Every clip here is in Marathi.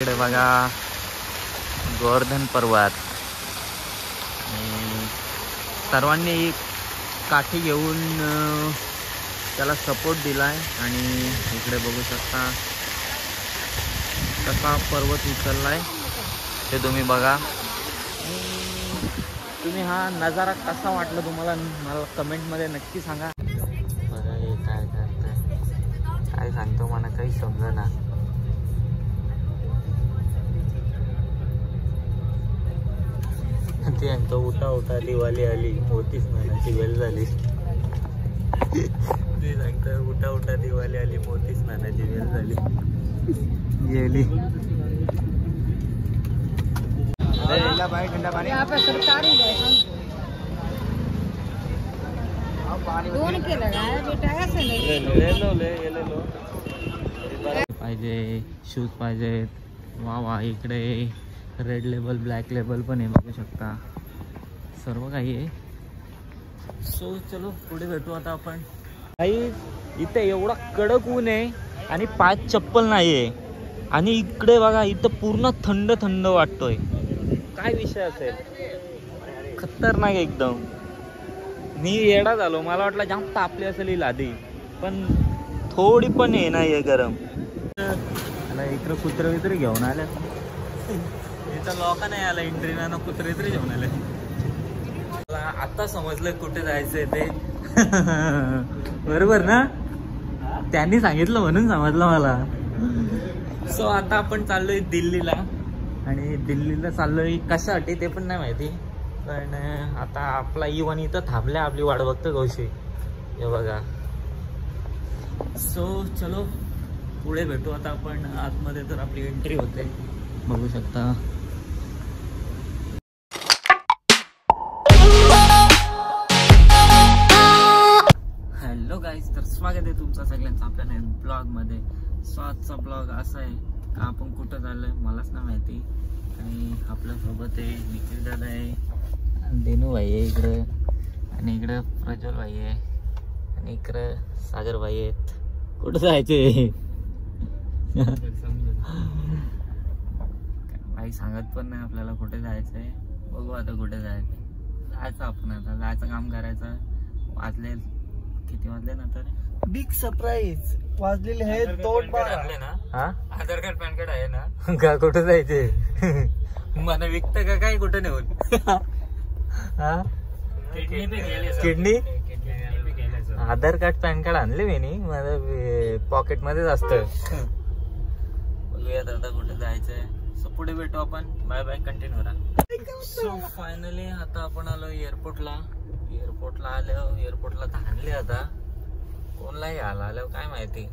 इकडे बघा गोवर्धन पर्वत. सर्वांनी काठी घेऊन त्याला सपोर्ट दिलाय आणि इकडे बघू शकता कसा पर्वत उचललाय ते तुम्ही बघा. तुम्ही हा नजारा कसा वाटला तुम्हाला मला कमेंटमध्ये नक्की सांगा. बघा हे काय करतंय काय सांगतो मला काही समजेना. ते सांगतो उठा उठा दिवाळी आली मोतीच नाण्याची वेळ झाली. ते सांगतो उठा उठा दिवाळी आली मोतीच नाण्याची वेळ झाली गेली. पाहिजे शूज पाहिजेत. वा वा इकडे रेड लेबल ब्लॅक लेबल पण आहे बघू शकता सर्व काही आहे. सो चलो पुढे भेटू आता आपण. काही इथे एवढा कडक ऊन आहे आणि पायात चप्पल नाही आहे आणि इकडे बघा इथं पूर्ण थंड थंड वाटतोय. काय विषय असेल खतरनाक एकदम. मी येडा झालो मला वाटलं जाम तापली असेल ही लादी पण थोडी पण हे नाही आहे गरम. इकडं कुत्रे वित्रे घेऊन आल्या इथं लोक नाही आला एंट्रीना कुत्रे तरी घेऊन आले. आता समजलं कुठे जायचंय ते. बरोबर ना त्यांनी सांगितलं म्हणून समजलं मला. सो आता आपण चाललोय दिल्लीला आणि दिल्लीला चाललोय कशासाठी ते पण नाही माहिती पण आता आपला इवन इथं थांबल्या आपली वाट बघतो गौशी हे बघा. सो चलो पुढे भेटू आता आपण. आतमध्ये तर आपली एंट्री होते बघू शकता. हॅलो गाईज तर स्वागत आहे तुमचं सगळ्यांचं आपल्या नवीन ब्लॉगमध्ये. सो आजचा ब्लॉग असा आहे का आपण कुठं चाललोय मलाच नाही माहिती. आणि आपल्यासोबत आहे निखिल दादा आहे देनू भाई आहे इकडं आणि इकडं प्रज्वल भाई आहे आणि इकडं सागर भाई आहेत. कुठं जायचे काही सांगत पण नाही आपल्याला कुठे जायचंय. बघू आता कुठे जायचं. जायचं आपण आता जायचं काम करायचं. वाजले किती वाजले ना तर बिग सरप्राईज वाजलेले आहेत 2:12 ना. हा आधार कार्ड पॅन कार्ड आहे ना का कुठे जायचे मला विकत का काय कुठे नेऊन. हा किडनी आधार कार्ड पॅन कार्ड आणले मी नाही माझ्या पॉकेट मध्येच असतं. बघूयात आता कुठे जायचंय. सो पुढे भेटू आपण. बाय बाय कंटिन्यू राहा. सो फायनली आता आपण आलो एअरपोर्टला. एअरपोर्टला आलो एअरपोर्टला तर आणले आता कोणला घ्यायला आलो काय माहिती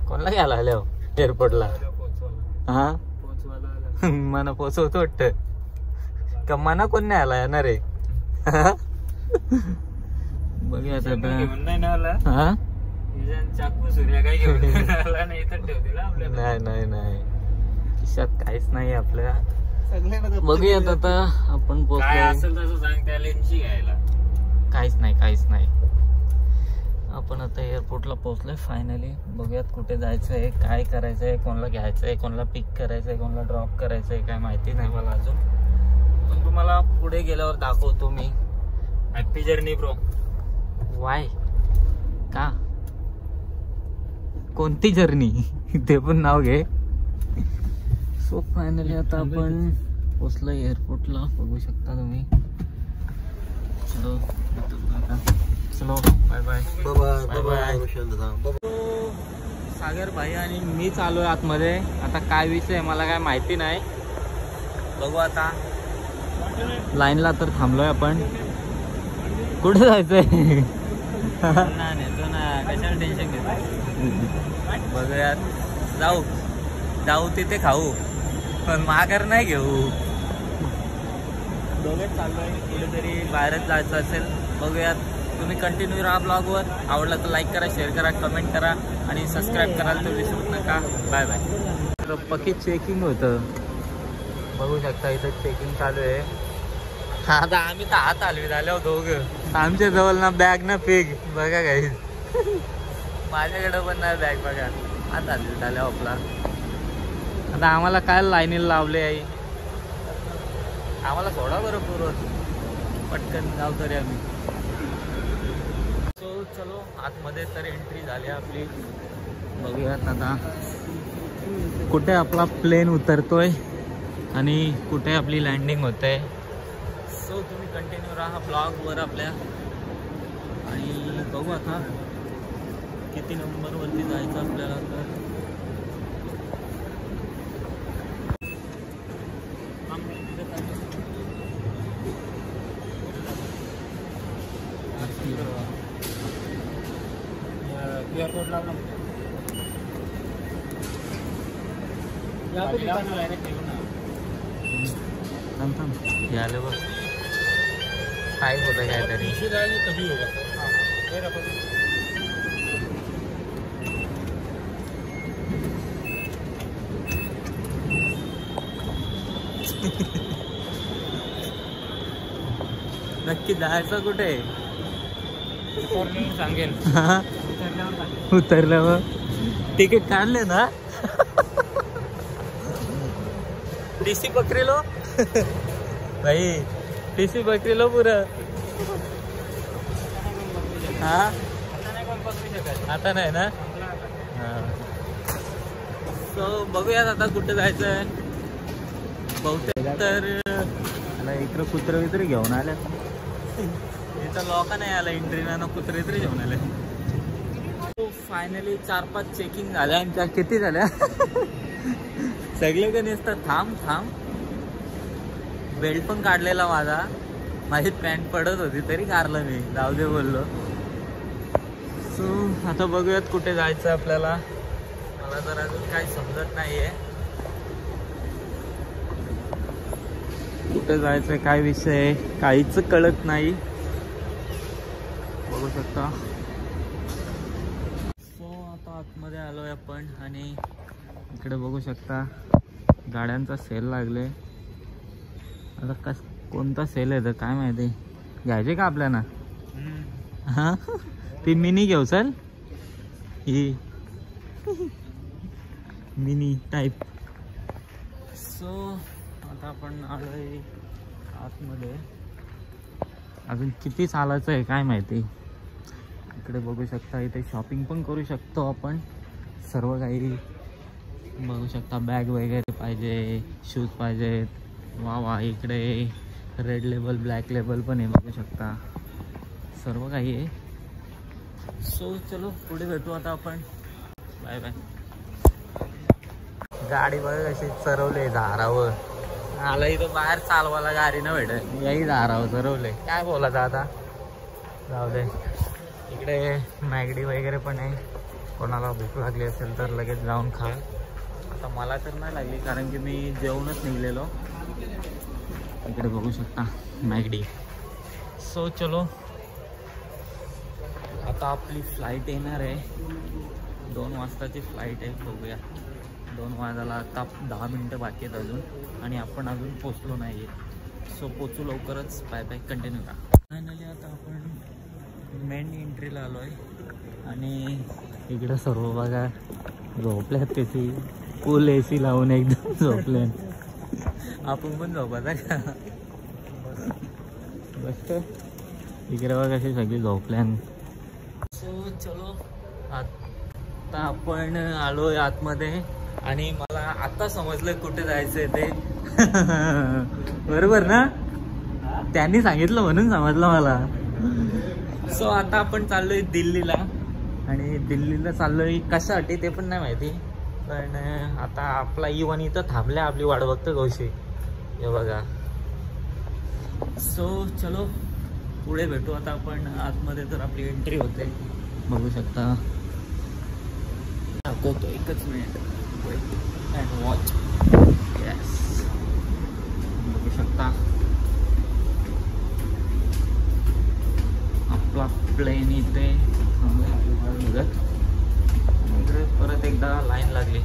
कोणला घ्यायला आलो एअरपोर्टला. हा मना पोचवतो वाटत का मना कोण नाही आला येणार रे. बघूयात आता. हा चाकू सूर्या काय घेऊन आला नाही तर ठेवतील आपल्याला. नाही नाही नाही खिशात काहीच नाही आपल्या. बघूयात आता आपण पोहोचलो. काहीच नाही काहीच नाही. आपण आता एअरपोर्टला पोहोचलोय फायनली. बघूयात कुठे जायचंय काय करायचंय कोणाला घ्यायचंय कोणाला पिक करायचंय कोणाला ड्रॉप करायचंय काय माहिती नाही मला अजून पण तुम्हाला पुढे गेल्यावर दाखवतो मी. Happy journey bro. वाय का कोणती जर्नी ते पण नाव घे. सो फायनली आता आपण पोचलो एअरपोर्टला बघू शकता तुम्ही. चलो चलो बाय बाय बाय बाय. सागर भाई आणि मी चालू आहे आतमध्ये. आता काय विषय मला काय माहिती नाही. बघू आता. लाईनला तर थांबलोय आपण. कुठे जायचंय कशाला टेन्शन घेतो. बघूयात जाऊ जाऊ तिथे खाऊ पण माघार नाही घेऊ. दोघेच चाललोय कुठेतरी बाहेरच जायचं असेल. बघूयात. तुम्ही कंटिन्यू राहा ब्लॉगवर. आवडला तर लाईक करा शेअर करा कमेंट करा आणि सबस्क्राईब करायला तर विसरू नका. Bye bye. पक्की चेकिंग होतं बघू शकता इथं चेकिंग चालू आहे. आता आम्ही तर हात हलवीत आलो दोघं. आमच्या जवळ ना बॅग ना पेग बघा काही माझ्याकडे पण नाही बॅग बघा. हात हलवीत आल्या आपला. आता आम्हाला काय लाईनीला लावले आहे, आम्हाला सोडा बरं पूर्वत पटकन जाऊ तरी आम्ही. सो चलो आतमध्ये तर एंट्री झाली आपली. बघूयात आता कुठे आपला प्लेन उतरतोय आणि कुठे आपली लँडिंग होते. सो तुम्ही कंटिन्यू राहा ब्लॉगवर आपल्या आणि बघू आता किती नंबरवरती जायचं आपल्याला. तर एअरपोर्ट लावला आले बघ काय होतं काहीतरी. कधी होगा नक्की जायचं कुठे सांगेल. उतरल्यावर तिकीट काढले ना. टीसी पकड़ी लो भाई, टीसी पकड़ी लो पूरा. हाँ आता नाही ना. सो बघूयात आता कुठे जायचं आहे. बहुतेक तर इकडं कुत्रे वित्रे घेऊन आले. इथं लोक नाही आला एंट्रीला ना, कुत्रे तरी घेऊन आले. फायनली 4-5 चेकिंग झाल्या आणि त्या किती झाल्या सगळे का नसतात. थांब थांब, बेल्ट पण काढलेला माझी पॅन्ट पडत होती तरी काढलं मी, जाऊ दे बोललो. सो आता बघूयात कुठे जायचं आपल्याला. मला तर अजून काही समजत नाहीये कुठे जायचं, काय विषय आहे काहीच कळत नाही. बघू शकता. सो आता आतमध्ये आलोय आपण आणि इकडे बघू शकता गाड्यांचा सेल लागले. आता कोणता सेल आहे तर काय माहिती. घ्यायचे का आपल्याला. हा ती मिनी घेऊ चल, ही मिनी टाईप. सो आता आपण आलोय आतमध्ये. अजून किती चालायचं आहे काय माहिती. इकडे बघू शकता इथे शॉपिंग पण करू शकतो आपण. सर्व काही बघू शकता. बॅग वगैरे पाहिजे, शूज पाहिजेत. वा इकडे रेड लेबल ब्लॅक लेबल पण आहे बघू शकता. सर्व काही आहे. सो चलो पुढे भेटू आता आपण. Bye bye. गाडी बघ कशी चरवले धारावर. आला इथं बाहेर चालवायला गाडी न भेटत, याही धारावर चरवले. काय बोलायचं आता, जाऊ दे. इकडे मॅगडी वगैरे पण आहे. कोणाला भूक लागली असेल तर लगेच जाऊन खा. आता मला तर नाही लागली कारण की मी जेवूनच निघलेलो. इकडे बघू शकता मॅगडी. सो चलो आता आपली फ्लाईट येणार आहे. 2 वाजताची फ्लाईट आहे. बघूया 2 वाजायला आता 10 मिनटं बाकी आहेत अजून आणि आपण अजून पोचलो नाही आहे. सो पोचू लवकरच. Bye bye. कंटिन्यू करा. फायनली आता आपण मेन एंट्रीला आलो आहे आणि इकडं सर्व बघा झोपल्यात कशी. फुल AC लावून एकदम झोपल्या. आपण पण झोपायचा का बस. इकडे बघा कशी सगळी झोपल्या. सो चलो आता आपण आलोय आतमध्ये आणि मला आता समजलं कुठे जायचंय ते. बरोबर ना, त्यांनी सांगितलं म्हणून समजलं मला. सो आता आपण चाललोय दिल्लीला आणि दिल्लीला चाललोय कशासाठी ते पण नाही माहिती. पण आता आपला इवन इथं थांबल्या, आपली वाट बघतो कौशी. हे बघा. सो चलो पुढे भेटू आता आपण आतमध्ये. तर आपली एंट्री होते बघू शकता. दाखवतो एकच मिनिट. And watch. येस बघू शकता आपला प्लेन इथे निघत. इकडे परत एकदा लाईन लागली.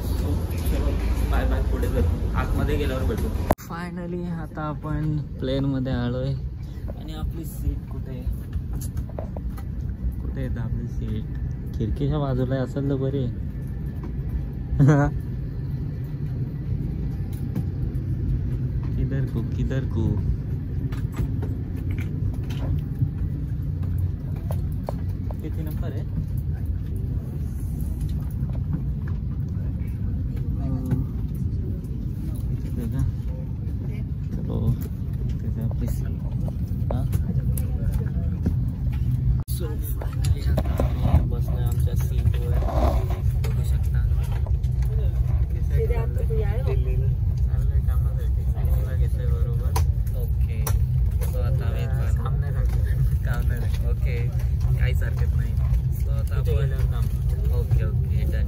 सो चलो बाय बाय. पुढे भेटू, आतमध्ये गेल्यावर भेटू. फायनली आता आपण प्लेनमध्ये आलोय आणि आपली सीट कुठे आहे आपली सीट. खिडकीच्या बाजूला असेल तर बरी आहे. किधर को किती नंबर आहे? चलो सो फायनली आता बसलोय आमच्या सीटवर, बघू शकता. चाललंय कामासाठी, सायकलला घेतलंय बरोबर. ओके, सो आता आम्ही काम नाही. ओके, काहीच हरकत नाही. सो आता आपण ओके डन.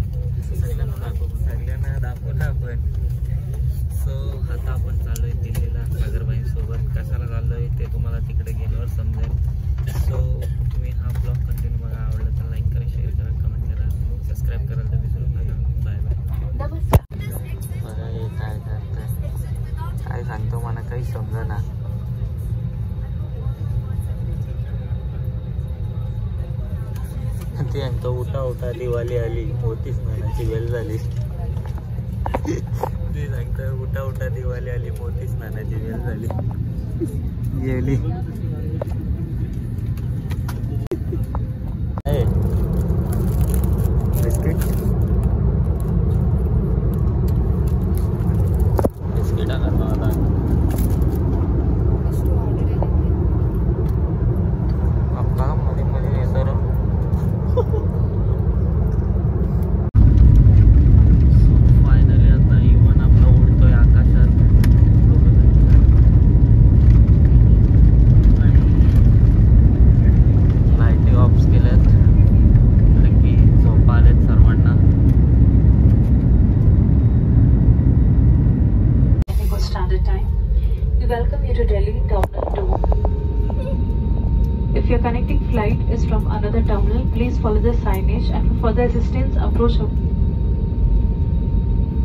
सगळ्यांना दाखवलं आपण. सो आता आपण चाललोय दिल्लीला सागरबाईंसोबत. कशाला चाललोय ते तुम्हाला तिकडे गेल्यावर समजेल. सो तुम्ही हा ब्लॉग कंटिन्यू बघा. आवडलं तर लाईक करा, शेअर करा, कमेंट करा, सबस्क्राईब करायला तर विसरू नका. Bye bye. बघा हे काय करतंय, काय सांगतो मला काही समजेना. ते सांगतो उठा दिवाळी आली, मोतीच स्नानाची वेळ झाली. ते सांगतं उठा दिवाळी आली, मोती स्नानाची वेळ झाली. गेली बिस्किट आता पप्पा मध्ये येतो. फायनली आता इव्हन आपला उडतोय आकाशात. आणि लाईटी ऑफ केल्यात कारण की झोपा आलेत सर्वांना. Standard time. We welcome you to Delhi Terminal 2. If your connecting flight is from another terminal, please follow the signage and for further assistance approach.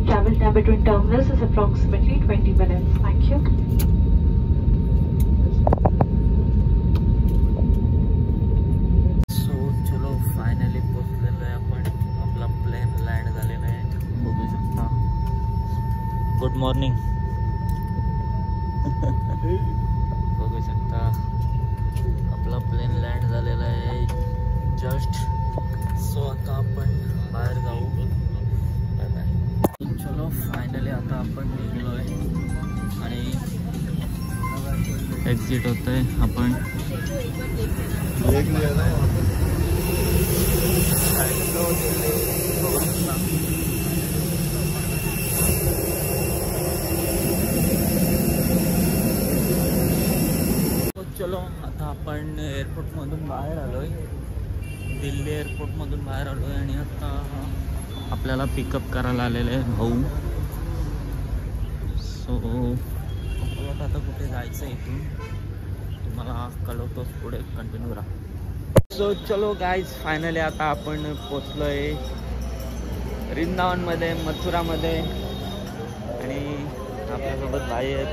Travel time between terminals is approximately 20 minutes. Thank you. So चलो फायनली पोचलेलो आहे आपण. आपला प्लेन लँड झालेला आहे, बघू शकता. Good morning. बघू शकता आपला प्लेन लँड झालेला आहे जस्ट. सो आता आपण बाहेर जाऊ. चलो फायनली आता आपण निघलो आहे आणि एक्झिट होत आहे आपण. चलो आता आपण एअरपोर्टमधून बाहेर आलोय, दिल्ली एअरपोर्टमधून बाहेर आलोय आणि आता आपल्याला पिकअप करायला आलेलं आहे भाऊ. सो आपल्याला आता कुठे जायचं इथून तुम्हाला कळवतोच, पुढे कंटिन्यू राहा. सो चलो गाईज फायनली आता आपण पोचलोय वृंदावनमध्ये, मथुरामध्ये. आणि आपल्यासोबत भाई आहेत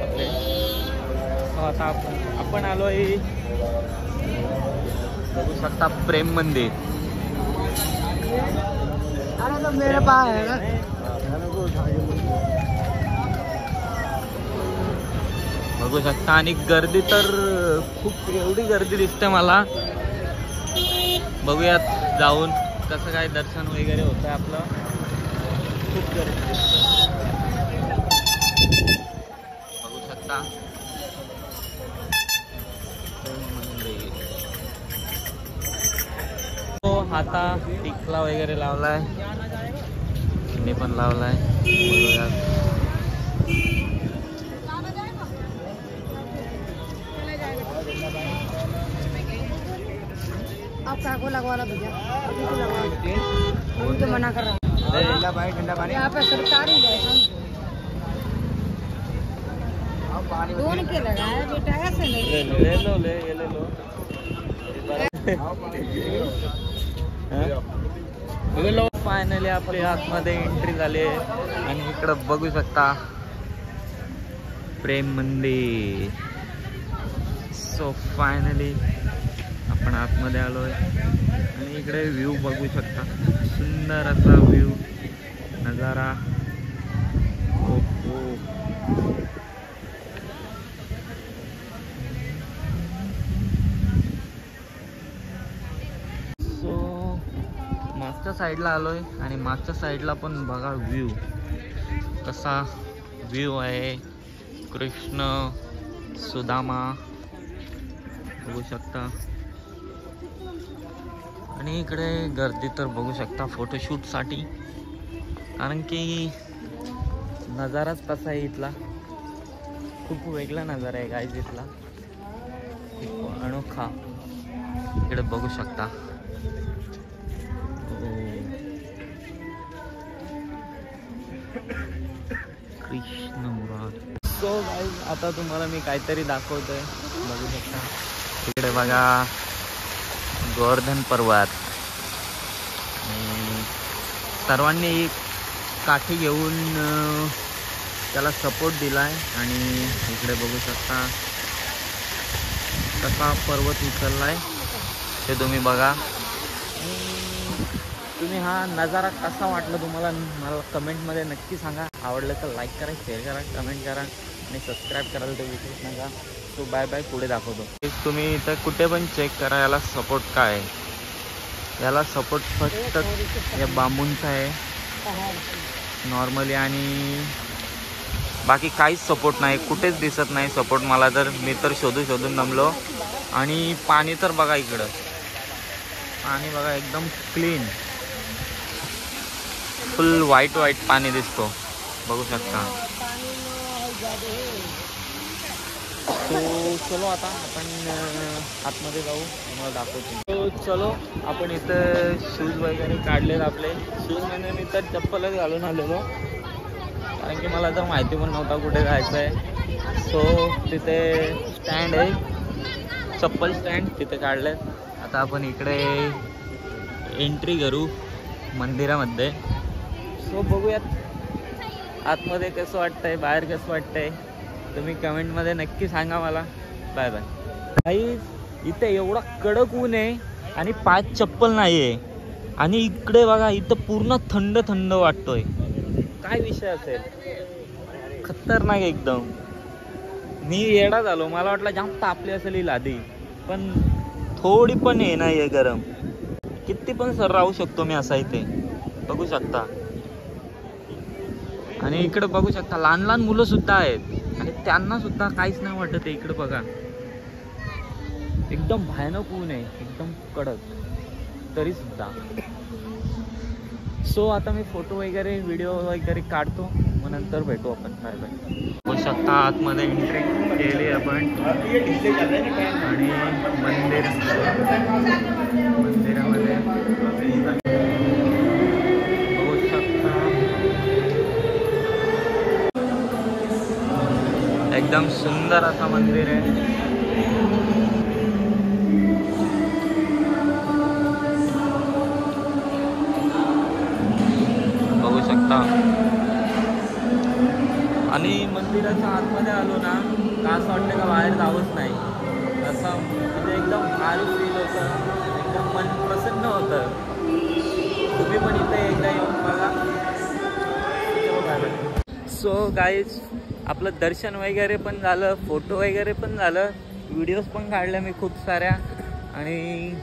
आपले. आता आपण आलोय, बघू शकता प्रेम मंदिर. बघू शकता. आणि गर्दी तर खूप, एवढी गर्दी दिसते मला. बघूयात जाऊन कसं काय दर्शन वगैरे होतं आपलं. खूप गर्दी दिसते, बघू शकता. आता टिकला वगैरे लावलाय, मी पण लावलाय. आपका को लगवाना भैया, अभी तो लगवा तो मना कर रहा हूँ. यहाँ पे सरकारी है, दोन के लगाया बेटा, ऐसे नहीं. ले लो. फायनली आपली आतमध्ये एंट्री झाली आहे आणि इकडं बघू शकता प्रेम मंदिर. सो फायनली आपण आतमध्ये आलोय आणि इकडे व्ह्यू बघू शकता, सुंदर असा व्ह्यू. साईडला आलोय आणि मागच्या साईडला पण बघा व्ह्यू कसा व्ह्यू आहे. कृष्ण सुदामा बघू शकता आणि इकडे गर्दी तर बघू शकता फोटोशूटसाठी, कारण की नजाराच तसा आहे इथला. खूप वेगळा नजारा आहे गाईज इथला, खूप अनोखा. इकडे बघू शकता कृष्ण मुराद. सो गाईज आता तुम्हाला मी काहीतरी दाखवतोय, बघू शकता. इकडे बघा गोवर्धन पर्वत. सर्वांनी काठी घेऊन त्याला सपोर्ट दिलाय आणि इकडे बघू शकता कसा पर्वत उचललाय ते तुम्ही बघा. तुम्ही हा नजारा कसा वाटला तुम्हाला मला कमेंटमध्ये नक्की सांगा. आवडलं तर लाईक करा, शेअर करा, कमेंट करा आणि सबस्क्राईब करायला तर विसरूच नका. सो बाय बाय, पुढे दाखवतो. तुम्ही इथं कुठे पण चेक करा याला सपोर्ट काय आहे. याला सपोर्ट फक्त या बांबूंचा आहे नॉर्मली, आणि बाकी काहीच सपोर्ट नाही, कुठेच दिसत नाही सपोर्ट मला. तर मी तर शोधून दमलो. आणि पाणी तर बघा, इकडं पाणी बघा एकदम क्लीन, फुल व्हाईट पाणी दिसतो, बघू शकता. तो चलो आता आपण आतमध्ये जाऊ, तुम्हाला दाखवतो. तो चलो आपण इथं शूज वगैरे काढलेत आपले. शूज म्हणजे मी तर चप्पलच घालून आलेलो, कारण की मला तर माहिती पण नव्हता कुठे जायचं आहे. सो तिथे स्टँड आहे, चप्पल स्टँड तिथे काढलेत. आता आपण इकडे एंट्री करू मंदिरामध्ये. सो बघूयात आतमध्ये कसं वाटतंय, बाहेर कसं वाटतंय, तुम्ही कमेंटमध्ये नक्की सांगा मला. Bye bye. काही इथे एवढा कडक ऊन आहे आणि पायात चप्पल नाही आहे, आणि इकडे बघा इथं पूर्ण थंड वाटतोय. काय विषय असेल, खतरनाक एकदम. मी येडा झालो, मला वाटलं जाम तापली असेल ही लादी, पण थोडी पण हे नाही आहे गरम. किती पण सर राहू शकतो मी असा इथे, बघू शकता. आणि इकडे बघू शकता लहान मुलं सुद्धा आहेत आणि त्यांना सुद्धा काहीच नाही वाटत आहे. इकडे बघा एकदम भयानक ऊन आहे, एकदम कडक तरी सुद्धा. सो आता मी फोटो वगैरे व्हिडिओ वगैरे काढतो, मग नंतर भेटू आपण. Bye bye. बघू शकता आतमध्ये एंट्री केली आपण आणि मंदिरामध्ये बघू शकता एकदम सुंदर असा मंदिर आहे. बघू शकता. आणि मंदिराच्या आतमध्ये आलो ना का असं वाटतं का बाहेर जावंच नाही, असं म्हणजे एकदम भारी फील होतं, एकदम मन प्रसन्न होतं. तुम्ही पण इथे एकदा येऊन बघा. सो गाईज आपलं दर्शन वगैरे पण झालं, फोटो वगैरे पण झालं, व्हिडिओज पण काढल्या मी खूप साऱ्या, आणि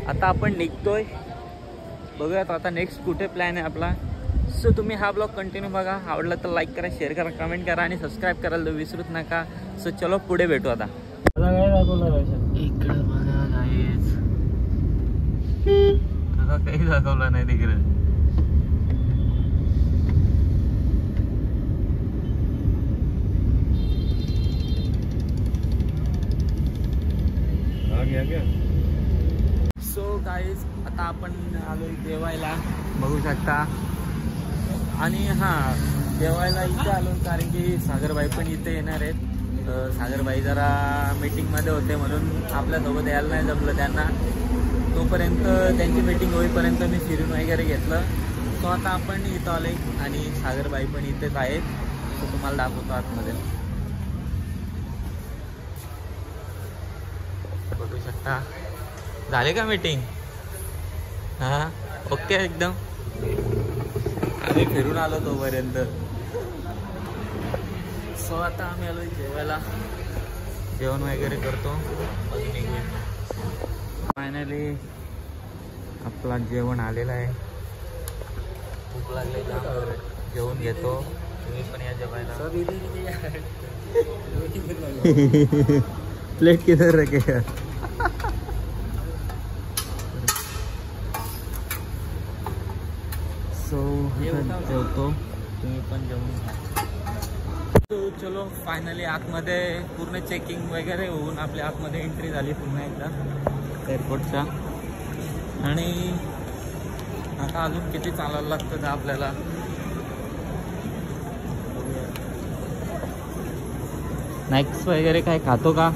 आता आपण निघतोय. बघूयात आता नेक्स्ट कुठे प्लॅन आहे आपला. सो तुम्ही हा ब्लॉग कंटिन्यू बघा. आवडला तर लाईक करा, शेअर करा, कमेंट करा आणि सबस्क्राईब करायला तर विसरूच नका. सो चलो पुढे भेटू आता. इकडे बघा गाईज, तुला काही दाखवलं नाही तिकडे. सो गाईज आता आपण आलो जेवायला, बघू शकता. आणि हां, जेवायला इथे आलो कारण की सागरबाई पण इथे येणार आहेत. सागरबाई जरा मीटिंगमध्ये होते म्हणून आपल्यासोबत यायला नाही जमलं त्यांना. तोपर्यंत त्यांची मीटिंग होईपर्यंत मी फिरून वगैरे घेतलं. सो आता आपण इथं आले आणि सागरबाई पण इथेच आहेत. सो तुम्हाला दाखवतो आतमध्ये, बघू शकता. झाले का मीटिंग? हां ओके एकदम. आम्ही फिरून आलो तोपर्यंत. सो आता आम्ही आलो जेवायला, जेवण वगैरे करतो. फायनली आपला जेवण आलेलं आहे. भूक लागले तर जेवण घेतो. तुम्ही पण या जेवायला. प्लेट किधर रखे यार. सो जेवतो. तुम्ही पण जेवून घ्या. तो चलो फायनली आतमध्ये पूर्ण चेकिंग वगैरे होऊन आपल्या आतमध्ये एंट्री झाली पुन्हा एकदा एअरपोर्टच्या. आणि आता अजून किती चालायला लागतं का आपल्याला. स्नॅक्स वगैरे काय खातो का.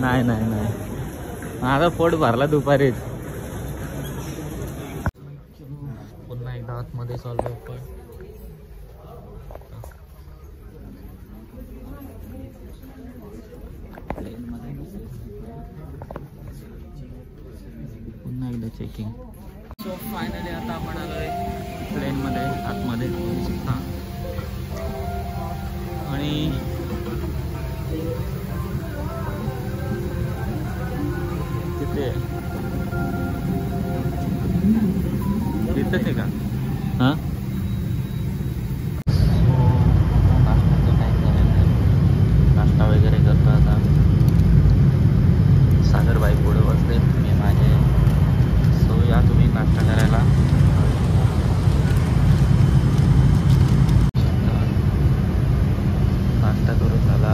नाही नाही नाही माझा पोट भरला दुपारीच. पुन्हा एकदा आतमध्ये चाललो आपण. पुन्हा एकदा चेकिंग. सो फायनली आता आपण आलोय प्लेनमध्ये आतमध्ये बघू शकता. आणि तिथे तिथंच आहे का. हां नाश्त्याचं टाईम झालेलं आहे. नाश्ता वगैरे करतो आता. सागरबाई पुढे बसले मी माझे. सो या तुम्ही नाश्ता करायला. नाश्ता करून झाला.